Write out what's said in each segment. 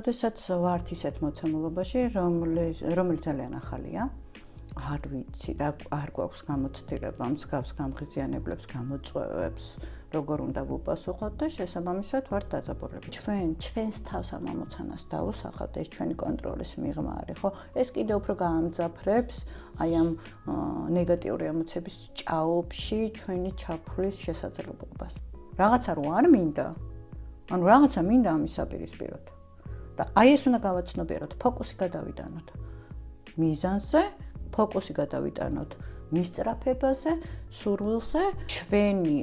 როდესაც ვართ ისეთ მოცემულობაში, რომელიც ძალიან ახალია, არ ვიცი და არ გვაქვს გამოცდილება მსგავს გამღიზიანებლებს, გამოწვევებს, როგორ უნდა ვუპასუხოთ და შესაბამისად ვართ დაძაბულები. ჩვენს თავს ამ ამოცანას დაუსახავთ, ეს ჩვენი კონტროლის მიღმა არის, ხო? ეს კიდევ უფრო გაამძაფრებს აი ამ ნეგატიური ემოციების ჭაობში ჩვენი ჩაფულის შესაძლებლობას. რაღაცა რო არ მინდა, ანუ რაღაცა მინდა ამის საპირისპიროდ. და აი ეს უნდა გავაცნობიეროთ, ფოკუსი გადავიტანოთ მიზანზე, ფოკუსი გადავიტანოთ მისწრაფებაზე, სურვილზე, ჩვენი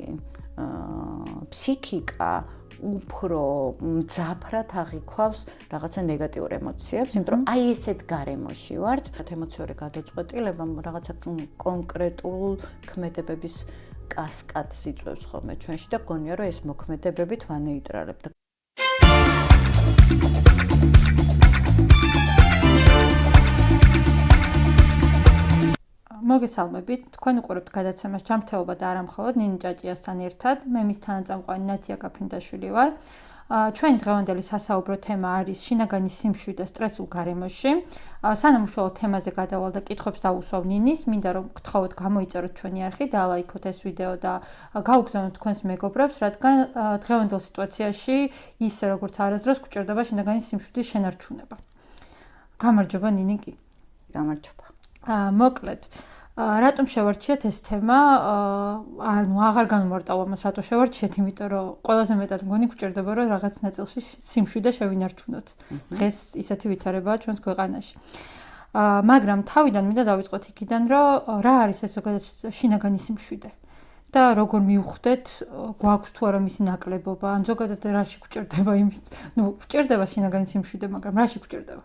ფსიქიკა უფრო მძაფრად აღიქვავს რაღაცა ნეგატიურ ემოციებს, იმიტომ რომ აი ესეთ გარემოში ვართ, ემოციური გადაწყვეტილება რაღაცა კონკრეტულ ქმედებების კასკადს იწვევს ხოლმე ჩვენში და გონია რომ ეს მოქმედებებით ვანეიტრალებთ. მოგესალმებით, თქვენ უყურებთ გადაცემას ჯანმრთელობა და არა მხოლოდ ნინი ჭაჭიასთან ერთად. მე მის თანაწამყვანი ნათია გაფრინდაშვილი ვარ. ჩვენი დღევანდელი სასაუბრო თემა არის შინაგანი სიმშვიდე და სტრესულ გარემოში. სანამ უშუალო თემაზე გადავალ და კითხვებს დავუსვავ ნინის, მინდა რომ გთხოვოთ გამოიწეროთ ჩვენი არხი, დალაიქოთ ეს ვიდეო და გაუგზავნოთ თქვენს მეგობრებს, რადგან დღევანდელ სიტუაციაში ისე როგორც არასდროს გვჭირდება შინაგანი სიმშვიდის შენარჩუნება. გამარჯობა ნინი. გამარჯობა. მოკლედ, რატომ შევარჩიეთ ეს თემა? ანუ აღარ განმარტავ ამას, რატო შევარჩიეთ, იმიტომ რომ ყველაზე მეტად მგონი გვჭირდება რომ რაღაც ნაწილში სიმშვიდე შევინარჩუნოთ. დღეს ისეთი ვითარებაა ჩვენს ქვეყანაში. მაგრამ თავიდან მინდა დავიწყოთ იქიდან, რომ რა არის ეს ზოგადად შინაგანი სიმშვიდე და როგორ მივხვდეთ, გვაქვს თუ არა მისი ნაკლებობა, ან ზოგადად რაში გვჭირდება იმით, გვჭირდება შინაგანი სიმშვიდე, მაგრამ რაში გვჭირდება?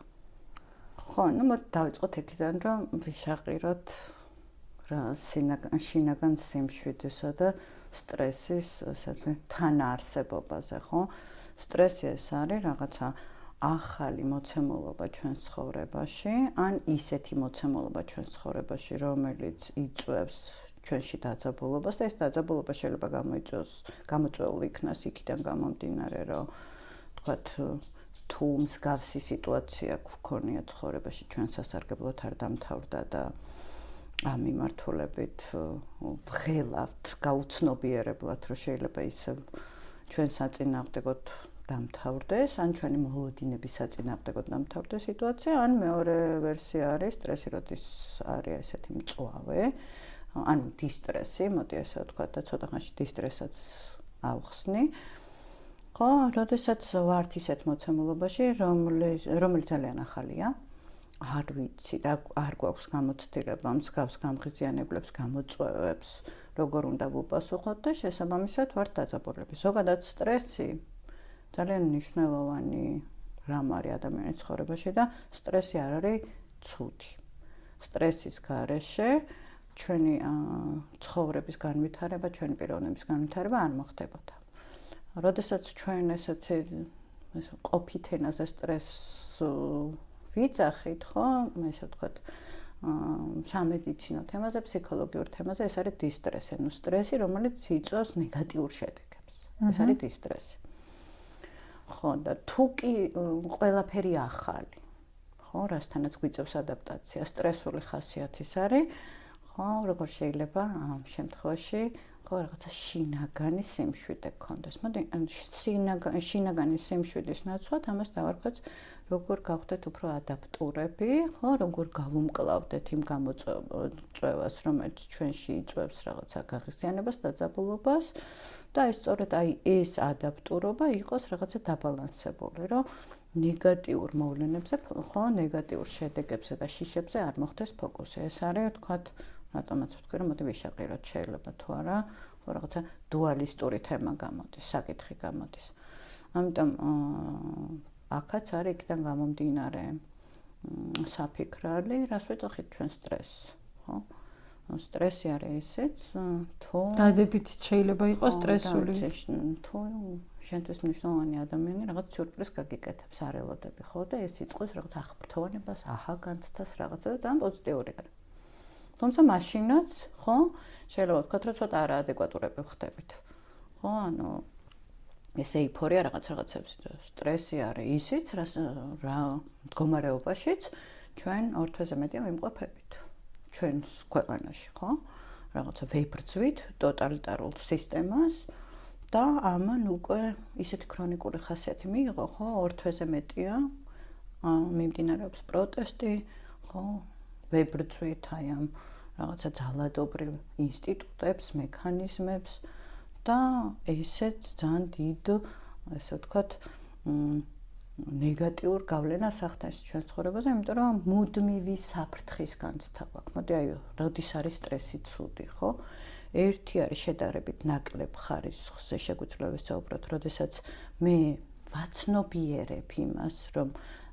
ხო, მოდი დავიწყოთ იქიდან, რომ ვიშაყიროთ რა შინაგან სიმშვიდესა და სტრესის თანაარსებობაზე, ხო? სტრესი ეს არის რაღაცა ახალი მოცემულობა ჩვენს ცხოვრებაში, ან ისეთი მოცემულობა ჩვენს ცხოვრებაში, რომელიც იწვევს ჩვენში დაძაბულობას და ეს დაძაბულობა შეიძლება გამოწვეული იქნას იქიდან გამომდინარე, რომ თქვათ თუ მსგავსი სიტუაცია გქონია ცხოვრებაში, ჩვენ სასარგებლოდ არ დამთავრდა და ამ მიმართულებით ვღელავთ გაუცნობიერებლად, რომ შეიძლება ისე ჩვენ საწინააღმდეგოდ დამთავრდეს, ან ჩვენი მოლოდინების საწინააღმდეგოდ დამთავრდეს სიტუაცია, ან მეორე ვერსია არის სტრესი, როდის არის ესეთი მწვავე, ანუ დისტრესი, მოდი ასე ვთქვათ და ცოტა ხანში დისტრესაც ავხსნი. ხო, როდესაც ვართ ისეთ მოცემულობაში, რომელიც ძალიან ახალია, არ ვიცი და არ გვაქვს გამოცდილება მსგავს გამღიზიანებლებს, გამოწვევებს, როგორ უნდა ვუპასუხოთ და შესაბამისად ვართ დაძაბულები. ზოგადად სტრესი ძალიან მნიშვნელოვანი რამ არის ადამიანის ცხოვრებაში და სტრესი არ არის ცუდი. სტრესის გარეშე ჩვენი ცხოვრების განვითარება, ჩვენი პიროვნების განვითარება არ მოხდებოდა. როდესაც ჩვენ ესეთი ყოფით ენაზე სტრესს ვიძახით, ხო, ესე ვთქვათ, სამედიცინო თემაზე, ფსიქოლოგიურ თემაზე, ეს არის დისტრესი, ანუ სტრესი, რომელიც იწვევს ნეგატიურ შედეგებს. ეს არის დისტრესი. ხო, და თუ კი ყველაფერი ახალი, ხო, რასთანაც გვიწევს ადაპტაცია, სტრესული ხასიათის არის, ხო, როგორ შეიძლება ამ შემთხვევაში რაღაცა შინაგანი სიმშვიდე გქონდეს. მოდი შინაგანი სიმშვიდის ნაცვლად ამას დავარქვათ, როგორ გავხდეთ უფრო ადაპტურები, ხო, როგორ გავუმკლავდეთ იმ გამოწვევას, რომელიც ჩვენში იწვევს რაღაცა გაღიზიანებას, დაძაბულობას და ეს სწორედ აი ეს ადაპტურობა იყოს რაღაცა დაბალანსებული, რომ ნეგატიურ მოვლენებზე, ხო, ნეგატიურ შედეგებზე და შიშებზე არ მოხდეს ფოკუსი. ეს არის, ვთქვათ, რატომაც ვთქვი, რომ მოდი ვიშაყიროთ, შეიძლება თუ არა, ხო, რაღაცა დუალისტური თემა გამოდის, საკითხი გამოდის. ამიტომ აქაც არის იქიდან გამომდინარე საფიქრალი, რას ვეძახით ჩვენ სტრესს, ხო? სტრესი არის ესეც, თუ დადებითიც შეიძლება იყოს სტრესული. თუ შენთვის მნიშვნელოვანი ადამიანი რაღაც სიურპრიზს გაგიკეთებს, არ ელოდები, ხო? და ეს იწყოს რაღაც აღფრთოვანებას, აჰაგანცდას რაღაცა და ძალიან პოზიტიური არის. თუმცა მაშინაც, ხო, შეიძლება ვთქვათ, რომ ცოტა არაადეკვატურები ხდებით. ხო, ანუ ეს ეიფორია რაღაცებს სტრესი არის ისიც რა მდგომარეობაშიც ჩვენ ორ თვეზე მეტია ვიმყოფებით ჩვენს ქვეყანაში, ხო? რაღაცა ვეიბრძვით ტოტალიტარულ სისტემას და ამან უკვე ისეთი ქრონიკული ხასიათი მიიღო, ხო? ორ თვეზე მეტია მიმდინარეობს პროტესტი, ხო? ვეიბრძვით აი ამ რაღაცა ძალადობრივ ინსტიტუტებს, მექანიზმებს და ესეც ძალიან დიდ, ესე ვთქვათ, ნეგატიურ გავლენას ახდენს ჩვენს ცხოვრებაზე, იმიტომ რომ მუდმივი საფრთხის განცდა გვაქვს. მოდი აი, როდის არის სტრესი ცუდი, ხო? ერთი არის შედარებით ნაკლებ ხარისხზე შეგვიძლია ვისაუბროთ, როდესაც მე ვაცნობიერებ იმას, რომ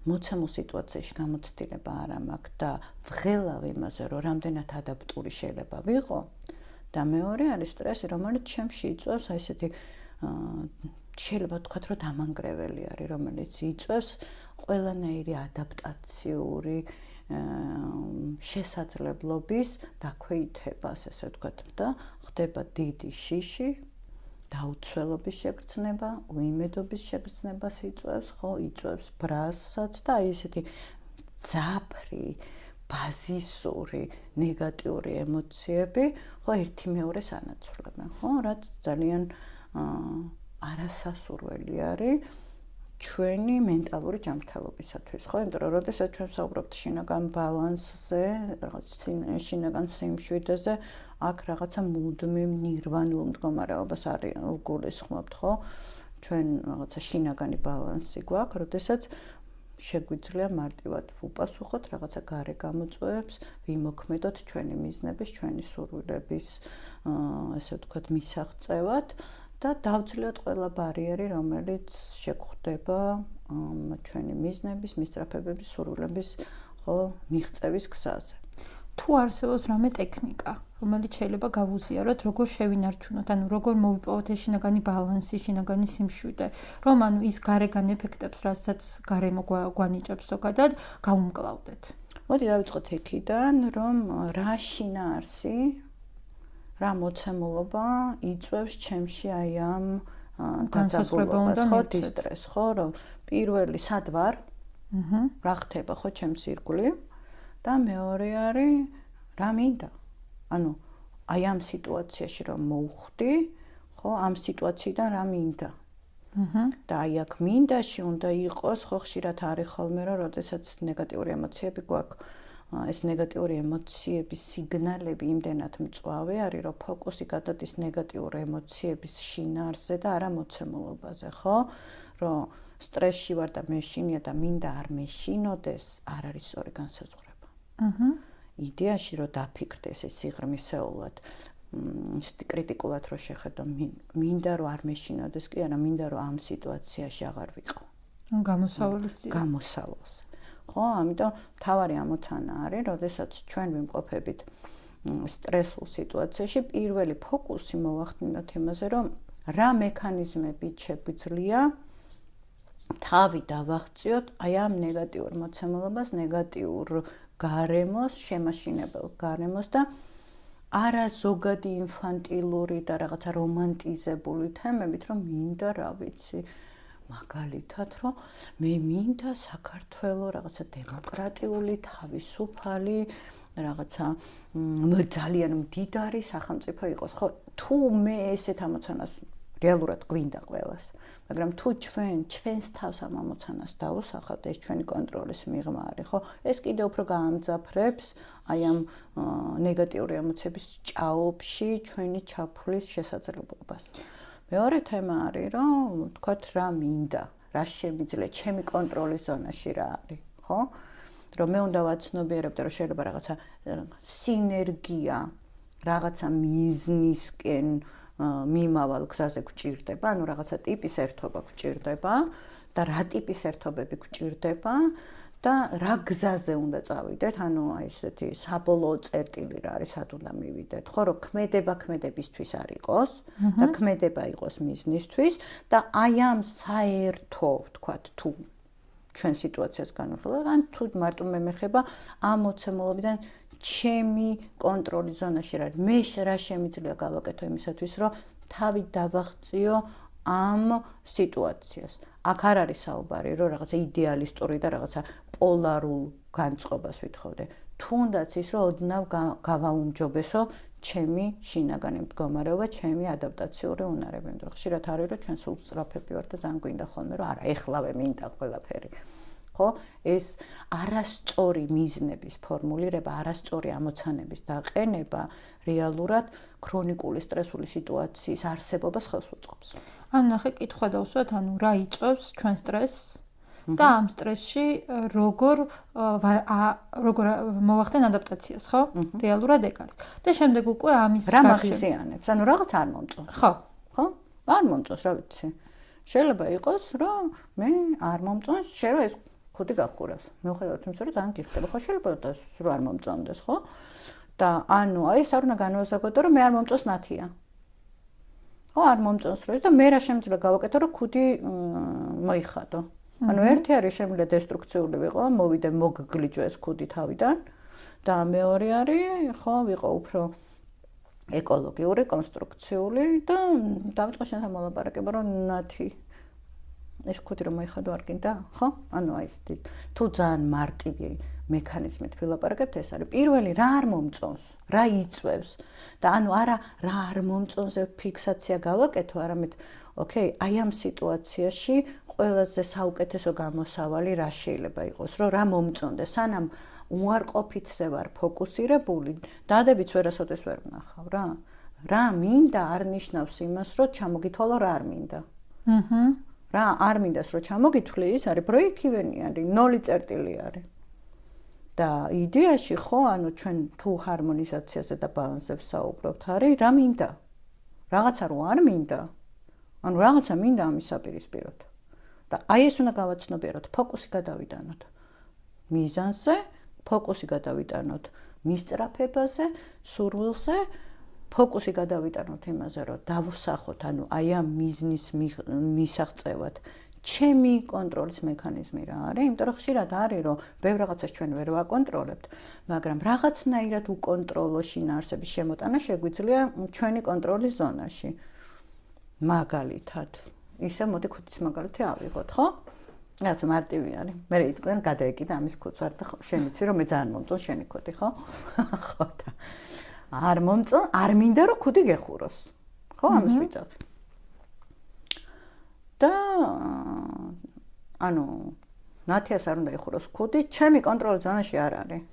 მოცემულ სიტუაციაში გამოცდილება არ მაქვს და ვღელავ იმაზე, რომ რამდენად ადაპტური შეიძლება ვიყო. და მეორე არის სტრესი, რომელიც ჩემში იწვევს აი ესეთი შეიძლება ვთქვათ, რომ დამანგრეველი არის, რომელიც იწვევს ყველანაირი ადაპტაციური შესაძლებლობის დაქვეითებას, ესე ვთქვათ, და ხდება დიდი შიში, დაუცველობის შეგრძნება, უიმედობის შეგრძნებას იწვევს, ხო, იწვევს ბრაზსაც და აი ესეთი ძაფრი ბაზისური ნეგატიური ემოციები, ხო, ერთი მეორეს ანაცვლებენ, ხო, რაც ძალიან არასასურველი არის ჩვენი მენტალური ჯანმრთელობისათვის, ხო, იმიტომ რომ როდესაც ჩვენ ვსაუბრობთ შინაგან ბალანსზე, რაღაც შინაგან სიმშვიდეზე, აქ რაღაცა მუდმივ ნირვანულ მდგომარეობას არის გულისხმობთ, ხო? ჩვენ რაღაცა შინაგანი ბალანსი გვაქვს, როდესაც შეგვიძლია მარტივად ვუპასუხოთ რაღაცა გარე გამოწვევებს, ვიმოქმედოთ ჩვენი მიზნების, ჩვენი სურვილების, ესე ვთქვათ, მისაღწევად და დავძლიოთ ყველა ბარიერი, რომელიც შეგვხვდება ჩვენი მიზნების, მისწრაფებების, სურვილების, ხო, მიღწევის გზაზე. თუ არსებობს რამე ტექნიკა, რომელიც შეიძლება გავუზიაროთ, როგორ შევინარჩუნოთ, ანუ როგორ მოვიპოვოთ ეს შინაგანი ბალანსი, შინაგანი სიმშვიდე, რომ ანუ ის გარეგან ეფექტებს, რასაც გარემო გვანიჭებს ზოგადად, გავუმკლავდეთ. მოდი დავიწყოთ იქიდან, რომ რა შინაარსი, რა მოცემულობა იწვევს ჩემში აი ამ განსაზღვრებას, ხო, დისტრესს, ხო, რომ პირველი სად ვარ? რა ხდება, ხო, ჩემს ირგვლივ? და მეორე არის რა მინდა? ანუ აი ამ სიტუაციაში რომ მოვხვდი, ხო, ამ სიტუაციიდან რა მინდა? და აი აქ მინდაში უნდა იყოს, ხო, ხშირად არის ხოლმე, რომ როდესაც ნეგატიური ემოციები გვაქვს, ეს ნეგატიური ემოციების სიგნალები იმდენად მწვავე არის, რომ ფოკუსი გადადის ნეგატიურ ემოციების შინაარსზე და არა მოცემულობაზე, ხო? რომ სტრესში ვარ და მეშინია და მინდა არ მეშინოდეს, არ არის სწორი განსაზღვრება. იდეაში რომ დაფიქრდეს ეს სიღრმისეულად, კრიტიკულად რომ შეხედო, მინდა რომ არ მეშინოდეს, კი არა, მინდა რომ ამ სიტუაციაში აღარ ვიყო. გამოსავალს. ხო, ამიტომ მთავარი ამოცანა არის, როდესაც ჩვენ ვიმყოფებით სტრესულ სიტუაციაში, პირველი ფოკუსი მოვახდინოთ იმაზე, რომ რა მექანიზმებით შეგვიძლია თავი დავაღწიოთ აი ამ ნეგატიურ მოცემულობას, ნეგატიურ გარემოს, შემაშინებელ გარემოს და არა ზოგადი ინფანტილური და რაღაცა რომანტიზებული თემებით, რომ მინდა, რა ვიცი, მაგალითად, რომ მე მინდა საქართველოს რაღაცა დემოკრატიული, თავისუფალი, რაღაცა ძალიან მდიდარი სახელმწიფო იყოს, ხო? თუ მე ესეთ ამოცანას რეალურად გვინდა ყველას, მაგრამ თუ ჩვენს თავს ამ ამოცანას დავუსახავთ, ეს ჩვენი კონტროლის მიღმა არის, ხო? ეს კიდევ უფრო გაამძაფრებს აი ამ ნეგატიური ემოციების ჭაობში ჩვენი ჩაფულის შესაძლებლობას. მეორე თემა არის, რომ თქვათ რა მინდა, რა შემიძლია, ჩემი კონტროლის ზონაში რა არის, ხო? რომ მე უნდა ვაცნობიერებ და რომ შეიძლება რაღაცა სინერგია, რაღაცა მიზნისკენ მიმავალ გზაზე გვჭირდება, ანუ რაღაცა ტიპის ერთობა გვჭირდება და რა ტიპის ერთობები გვჭირდება და რა გზაზე უნდა წავიდეთ, ანუ აი ესეთი საბოლოო წერტილი რა არის, სად უნდა მივიდეთ, ხო, რომ ქმედებისთვის არ იყოს და ქმედება იყოს მიზნისთვის და აი ამ საერთო, ვთქვათ, თუ ჩვენ სიტუაციას განვიხილავთ, ან თუ მარტო მე მეხება ამ მოცემულობიდან ჩემი კონტროლის ზონაში რა, მე რა შემიძლია გავაკეთო იმისათვის, რომ თავი დავაღწიო ამ სიტუაციას. აქ არ არის საუბარი, რომ რაღაცა იდეალისტური და რაღაცა პოლარულ განწყობას ვითხოვდე. თუნდაც ის, რომ ოდნავ გავაუმჯობესო ჩემი შინაგანი მდგომარეობა, ჩემი ადაპტაციური უნარები. იმიტომ რომ ხშირად არის, რომ ჩვენ სულ სწრაფები ვართ და ძალიან გვინდა ხოლმე, რომ არა, ეხლავე მინდა ყველაფერი. ხო? ეს არასწორი მიზნების ფორმულირება, არასწორი ამოცანების დაყენება რეალურად ქრონიკული სტრესული სიტუაციის არსებობას ხელს უწყობს. ანუ ნახე, კითხვა დავსვათ, ანუ რა იწვევს ჩვენ სტრესს და ამ სტრესში როგორ მოვახდენ ადაპტაციას, ხო? რეალურად ეგ არის. და შემდეგ უკვე ამის რა მახიზიანებს? ანუ რაღაც არ მომწონს. ხო. ხო? არ მომწონს, რა ვიცი. შეიძლება იყოს, რომ მე არ მომწონს, შენ რომ ეს ხუთი გახურავს. მიუხედავად იმისა, რომ ძალიან გიხდება, ხო, შეიძლება რომ არ მომწონდეს, ხო? და ანუ აი ეს არ უნდა განვაზოგოთ, რომ მე არ მომწონს ნათია. ხო, არ მომწონს რომ ეს და მე რა შემიძლია გავაკეთო, რომ ხუთი მოიხადო. ანუ ერთი არის შემიძლია დესტრუქციული ვიყო, მოვიდე მოგგლიჯო ეს ხუთი თავიდან და მეორე არის, ხო, ვიყო უფრო ეკოლოგიური, კონსტრუქციული და დავიწყო შენთან მოლაპარაკება, რომ ნათი ეს ხუთი რომ მოიხადო არ გინდა, ხო? ანუ აი ეს თუ ძალიან მარტივი მექანიზმით ვილაპარაკებთ, ეს არის პირველი რა არ მომწონს, რა იწვევს და ანუ არა რა არ მომწონსზე ფიქსაცია გავაკეთო, არამედ ოკეი, აი ამ სიტუაციაში ყველაზე საუკეთესო გამოსავალი რა შეიძლება იყოს, რომ რა მომწონდეს, სანამ უარყოფითზე ვარ ფოკუსირებული, დადებიც ვერასოდეს ვერ ვნახავ რა. რა მინდა არ ნიშნავს იმას, რომ ჩამოგითვალო რა არ მინდა. რა არ მინდას რომ ჩამოგითვლი, ის არის ბრეიქ-ივენი არის, 0 წერტილი არის. და იდეაში ხო, ანუ ჩვენ თუ ჰარმონიზაციაზე და ბალანსებს საუბრობთ, არის რა მინდა? რაღაცა რო არ მინდა. ანუ რაღაცა მინდა ამის საპირისპიროდ. და აი ეს უნდა გავაცნობიეროთ, ფოკუსი გადავიტანოთ მიზანზე, ფოკუსი გადავიტანოთ მისწრაფებაზე, სურვილზე, ფოკუსი გადავიტანოთ იმაზე, რომ დავსახოთ, ანუ აი ამ მიზნის მისაღწევად ჩემი კონტროლის მექანიზმი რა არის, იმიტომ რომ ხშირად არის, რომ ბევრ რაღაცას ჩვენ ვერ ვაკონტროლებთ, მაგრამ რაღაცნაირად უკონტროლო შინაარსების შემოტანა შეგვიძლია ჩვენი კონტროლის ზონაში. მაგალითად, ისე მოდი ხუთის მაგალითი ავიღოთ, ხო? რაც მარტივი არის. მე იყვენ გადაეკიდა ამის ხუთს ვარ და შენ იცი რომ მე ძალიან მომწონს შენი ხუთი, ხო? ხო და არ მომწონ, არ მინდა რომ ხუთი გეხუროს. ხო, ამას ვიწავ. და ანუ ნათიას არ უნდა ეხუროს ხუთი, ჩემი კონტროლის ზონაში არ არის.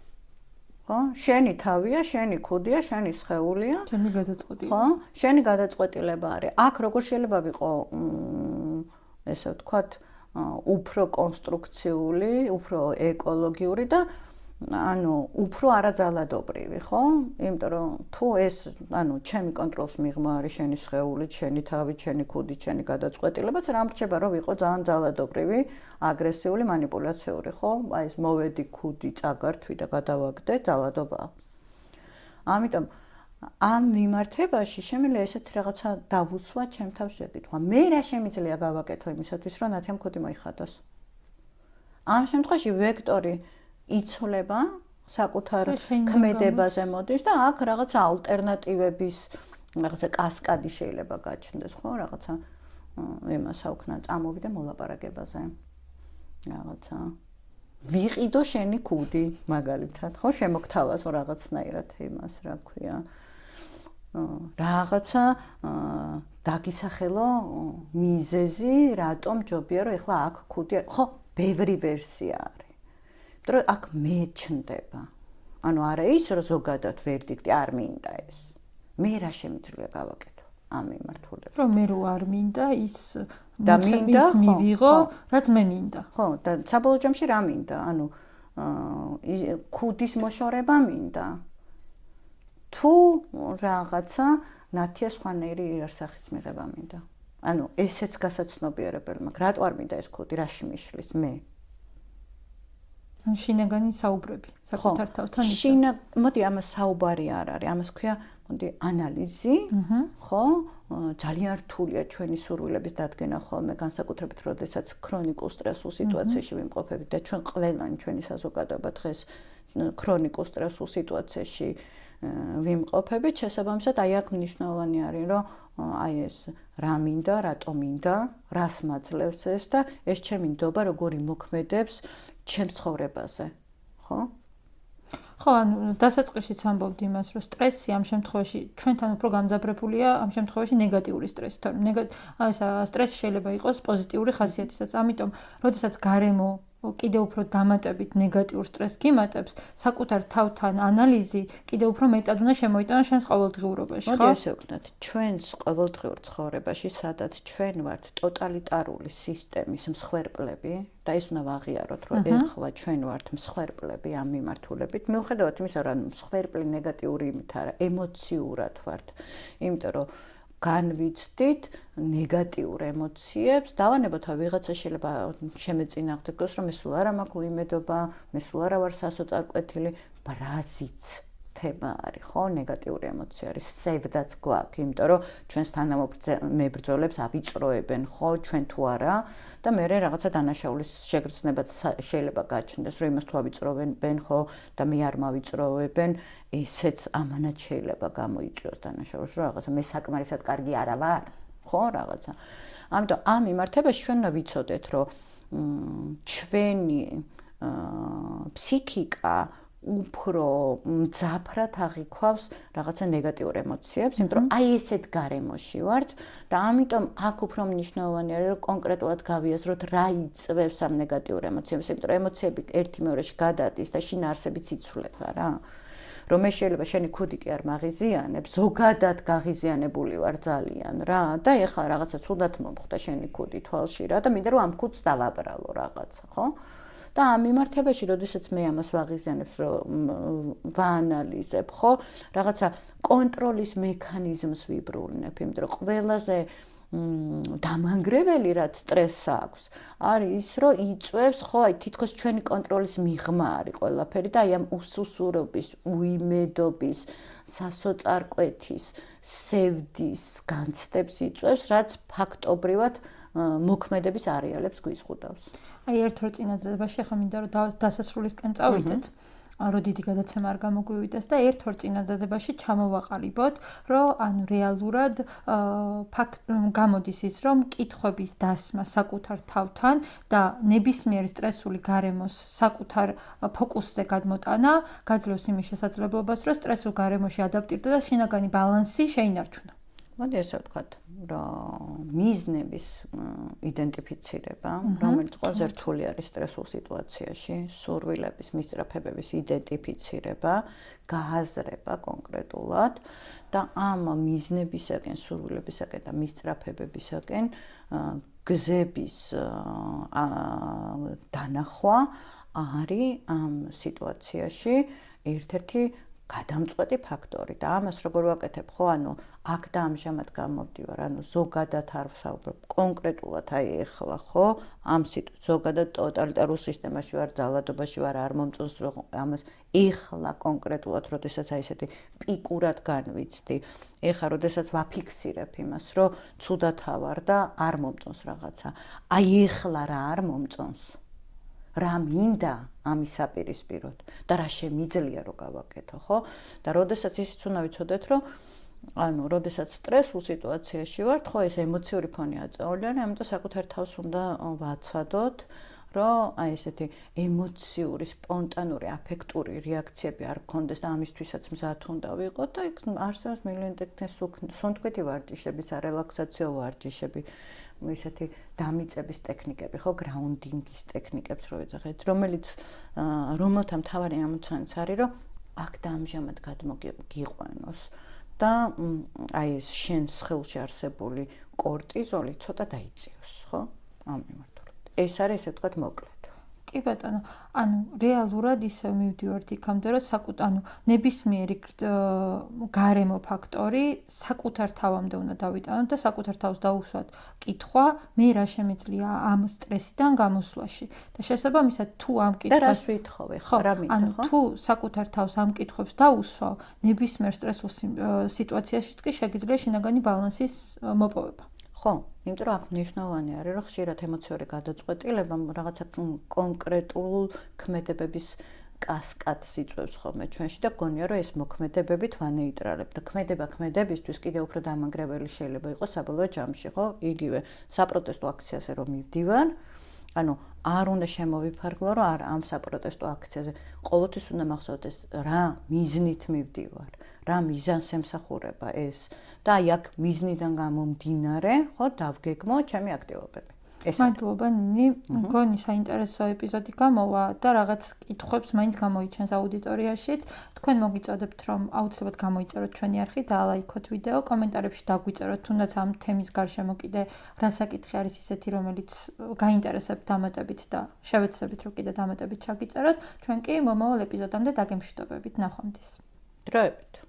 ხო? შენი თავია, შენი ქუდია, შენი სხეულია. ჩემი გადაწყვეტილება. ხო? შენი გადაწყვეტილება არის. აქ როგორ შეიძლება ვიყო ესე ვთქვათ, უფრო კონსტრუქციული, უფრო ეკოლოგიური და ანუ უფრო არაძალადობრივი, ხო? იმიტომ რომ თუ ეს, ანუ ჩემი კონტროლს მიღმა არის შენი სხეული, შენი თავი, შენი ქუდი, შენი გადაწყვეტილებაც, რა მრჩება რომ ვიყო ძალიან ძალადობრივი, აგრესიული, манипуляციური, ხო? აი ეს მოვედი ქუდი, წაგართვი და გადავაგდე, ძალადობაა. ამიტომ ამ მიმართებაში შემიძლია ესეთი რაღაცა დავუსვა ჩემ თავს შეკითხვა. მე რა შემიძლია გავაკეთო იმისათვის, რომ ნათემ ქუდი მოიხადოს? ამ შემთხვევაში ვექტორი იცვლება საკუთარ ქმედებაზე მოდის და აქ რაღაცა ალტერნატივების რაღაცა კასკადი შეიძლება გაჩნდეს, ხო? რაღაცა იმას აუქნა წამოვიდე მოლაპარაკებაზე. რაღაცა ვიყიდო შენი ქუდი, მაგალითად, ხო? შემოგთავაზო რაღაცნაირად იმას, რა ქვია. რაღაცა დაგისახელო მიზეზი, რატომ ჯობია რომ ეხლა აქ ქუდი, ხო, ბევრი ვერსია არის. რომ აქ მეჩნდება. ანუ არა ის, რომ ზოგადად ვერდიქტი არ მინდა ეს. მე რა შემიძლია გავაკეთო ამ მიმართულებით? რომ მე რო არ მინდა ის და მინდა მივიღო, რაც მე მინდა. ხო, და საბოლოო ჯამში რა მინდა? ანუ ქუდის მოშორება მინდა. თუ რაღაცა ნათია სხვანაირი იერსახის მიღება მინდა. ანუ ესეც გასაცნობიერებელი, მაგრამ რატო არ მინდა ეს ქუდი, რაში მიშლის მე? შინაგანი საუბრები საკუთარ თავთან ისე. მოდი ამას საუბარი არ არის, ამას ქვია, მოდი ანალიზი, ხო? ძალიან რთულია ჩვენი სურვილების დადგენა ხოლმე, განსაკუთრებით როდესაც ქრონიკულ სტრესულ სიტუაციაში ვიმყოფებით და ჩვენ ყველანი ჩვენი საზოგადოება დღეს ქრონიკულ სტრესულ სიტუაციაში ვიმყოფებით, შესაბამისად აი აქ მნიშვნელოვანი არის, რომ აი ეს რა მინდა, რატო მინდა, რას მაძლევს ეს და ეს ჩემი ნდობა როგორ იმოქმედებს ჩემს ცხოვრებაზე, ხო? ხო, ანუ დასაწყისშიც ამბობდი იმას, რომ სტრესი ამ შემთხვევაში ჩვენთან უფრო გამძაბრებულია ამ შემთხვევაში ნეგატიური სტრესი, თორემ სტრესი შეიძლება იყოს პოზიტიური ხასიათისაც. ამიტომ, როდესაც გარემო კიდევ უფრო დამატებით ნეგატიურ სტრესს გიმატებს, საკუთარ თავთან ანალიზი კიდევ უფრო მეტად უნდა შემოიტანოს შენს ყოველდღიურობაში, ხო? მოდი ესე ვქნათ, ჩვენს ყოველდღიურ ცხოვრებაში, სადაც ჩვენ ვართ ტოტალიტარული სისტემის მსხვერპლები და ის უნდა ვაღიაროთ, რომ ეხლა ჩვენ ვართ მსხვერპლები ამ მიმართულებით. მიუხედავად იმისა, რომ მსხვერპლი ნეგატიური იმით არა, ემოციურად ვართ. იმიტომ რომ განვიცდით ნეგატიურ ემოციებს, დავანებოთ, რომ ვიღაცა შეიძლება შემეწინააღმდეგოს, რომ მე სულ არ მაქვს უიმედობა, მე სულ არ ვარ სასოწარკვეთილი, ბრაზიც თემა არის, ხო, ნეგატიური ემოცია არის, სევდაც გვაქვს, იმიტომ რომ ჩვენს თანამებრძოლებს ავიწროებენ, ხო, ჩვენ თუ არა და მე რაღაცა დანაშაულის შეგრძნებაც შეიძლება გაჩნდეს, რომ იმას თუ ავიწროებენ, ხო, და მე არ მავიწროებენ, ესეც ამანაც შეიძლება გამოიწვიოს დანაშაულს, რომ რაღაცა მე საკმარისად კარგი არა ვარ, ხო, რაღაცა. ამიტომ ამ მიმართებაში ჩვენ უნდა ვიცოდეთ, რომ ჩვენი ფსიქიკა უფრო მძაფრად აღიქვავს რაღაცა ნეგატიურ ემოციებს, იმიტომ რომ აი ესეთ გარემოში ვართ და ამიტომ აქ უფრო მნიშვნელოვანი არის, რომ კონკრეტულად გავიაზროთ რა იწვევს ამ ნეგატიურ ემოციებს, იმიტომ რომ ემოციები ერთი-მეორეში გადადის და შინ არსებიც იცვლება რა. რომ მე შეიძლება შენი ქუდი კი არ მაღიზიანებს, ზოგადად გაღიზიანებული ვარ ძალიან რა და ეხლა რაღაცა ცუდად მომხდა შენი ქუდი თვალში რა და მინდა რომ ამ ქუდს დავაბრალო რაღაცა, ხო? და ამ მიმართებაში, როდესაც მე ამას ვაღიზიანებს, რომ ვაანალიზებ, ხო, რაღაცა კონტროლის მექანიზმს ვიბრუნებ, იმიტომ რომ ყველაზე დამანგრეველი რაც სტრესს აქვს, არის ის, რომ იწვევს, ხო, აი თითქოს ჩვენი კონტროლის მიღმა არის ყველაფერი და აი ამ უსუსურობის, უიმედობის, სასოწარკვეთის, სევდის განცდებს იწვევს, რაც ფაქტობრივად მოქმედების არეალებს გვიზღუდავს. აი ერთ-ერთ წინადადებაში ახლა მინდა რომ დასასრულისკენ წავიდეთ, რომ დიდი გადაცემა არ გამოგვივიდეს და ერთ-ერთ წინადადებაში ჩამოვაყალიბოთ, რომ ანუ რეალურად გამოდის ის, რომ კითხვების დასმა საკუთარ თავთან და ნებისმიერი სტრესული გარემოს საკუთარ ფოკუსზე გადმოტანა გაძლევს იმის შესაძლებლობას, რომ სტრესულ გარემოში ადაპტირდა და შინაგანი ბალანსი შეინარჩუნა. მოდი ესე ვთქვათ, რომ მიზნების იდენტიფიცირება, რომელიც ყველაზე რთული არის სტრესულ სიტუაციაში, სურვილების, მისწრაფებების იდენტიფიცირება, გააზრება კონკრეტულად და ამ მიზნებისაკენ, სურვილებისაკენ და მისწრაფებებისაკენ გზების დანახვა არის ამ სიტუაციაში ერთ-ერთი გადამწყვეტი ფაქტორი და ამას როგორ ვაკეთებ, ხო, ანუ აქ და ამჟამად გამოვდივარ, ანუ ზოგადად არ ვსაუბრობ, კონკრეტულად აი ეხლა, ხო, ამ ზოგადად ტოტალიტარულ სისტემაში ვარ, ძალადობაში ვარ, არ მომწონს რომ ამას ეხლა კონკრეტულად, როდესაც აი ესეთი პიკურად განვიცდი, ეხლა როდესაც ვაფიქსირებ იმას, რომ ცუდად ვარ და არ მომწონს რაღაცა, აი ეხლა რა არ მომწონს. რა მინდა ამის საპირისპიროდ და რა შემიძლია რომ გავაკეთო, ხო? და როდესაც ისიც უნდა ვიცოდეთ, რომ ანუ როდესაც სტრესულ სიტუაციაში ვართ, ხო, ეს ემოციური ფონი აწეულიანი, ამიტომ საკუთარ თავს უნდა ვაცადოთ, რომ აი ესეთი ემოციური, სპონტანური, აფექტური რეაქციები არ გქონდეს და ამისთვისაც მზად უნდა ვიყოთ და იქ არსებობს მილიონი სუნთქვითი ვარჯიშები, სარელაქსაციო ვარჯიშები. ისეთი დამიწების ტექნიკები, ხო, გრაუნდინგის ტექნიკებს რო ეძახეთ, რომელიც რომელთა მთავარი ამოცანაც არის, რომ აქ და ამჟამად გადმოგიყვანოს და აი ეს შენ სხეულში არსებული კორტიზოლი ცოტა დაიწიოს, ხო? ამ მიმართულებით. ეს არის ესე ვთქვათ მოკლედ. კი ბატონო, ანუ რეალურად ისე მივდივართ იქამდე, რომ ანუ ნებისმიერი გარემო ფაქტორი საკუთარ თავამდე უნდა დავიტანოთ და საკუთარ თავს დაუსვათ კითხვა, მე რა შემიძლია ამ სტრესიდან გამოსვლაში. და შესაბამისად თუ ამ კითხვას და რას ვითხოვე, ხო, რა მინდა, ხო? ანუ თუ საკუთარ თავს ამ კითხვებს დაუსვავ, ნებისმიერ სტრესულ სიტუაციაშიც კი შეგიძლია შინაგანი ბალანსის მოპოვება. ხო, იმიტომ რომ აქ მნიშვნელოვანი არის, რომ ხშირად ემოციური გადაწყვეტილება რაღაცა კონკრეტულ ქმედებების კასკადს იწვევს ხოლმე ჩვენში და გონია რომ ეს მოქმედებებით ვანეიტრალებ და ქმედებისთვის კიდევ უფრო დამანგრეველი შეიძლება იყოს საბოლოო ჯამში, ხო? იგივე საპროტესტო აქციაზე რომ მივდივარ, ანუ არ უნდა შემოვიფარგლო, რომ არ ამ საპროტესტო აქციაზე ყოველთვის უნდა მახსოვდეს რა მიზნით მივდივარ, რა მიზანს ემსახურება ეს და აი აქ მიზნიდან გამომდინარე, ხო, დავგეგმო ჩემი აქტივობები. მადლობა ნინი, მგონი საინტერესო ეპიზოდი გამოვა და რაღაც კითხვებს მაინც გამოიჩენს აუდიტორიაშიც. თქვენ მოგიწოდებთ რომ აუცილებლად გამოიწეროთ ჩვენი არხი და ლაიქოთ ვიდეო, კომენტარებში დაგვიწეროთ თუნდაც ამ თემის გარშემო კიდე რა საკითხი არის ისეთი რომელიც გაინტერესებთ დამატებით და შევეცდებით რომ კიდე დამატებით ჩაგიწეროთ. ჩვენ კი მომავალ ეპიზოდამდე დაგემშვიდობებით, ნახვამდის. დროებით.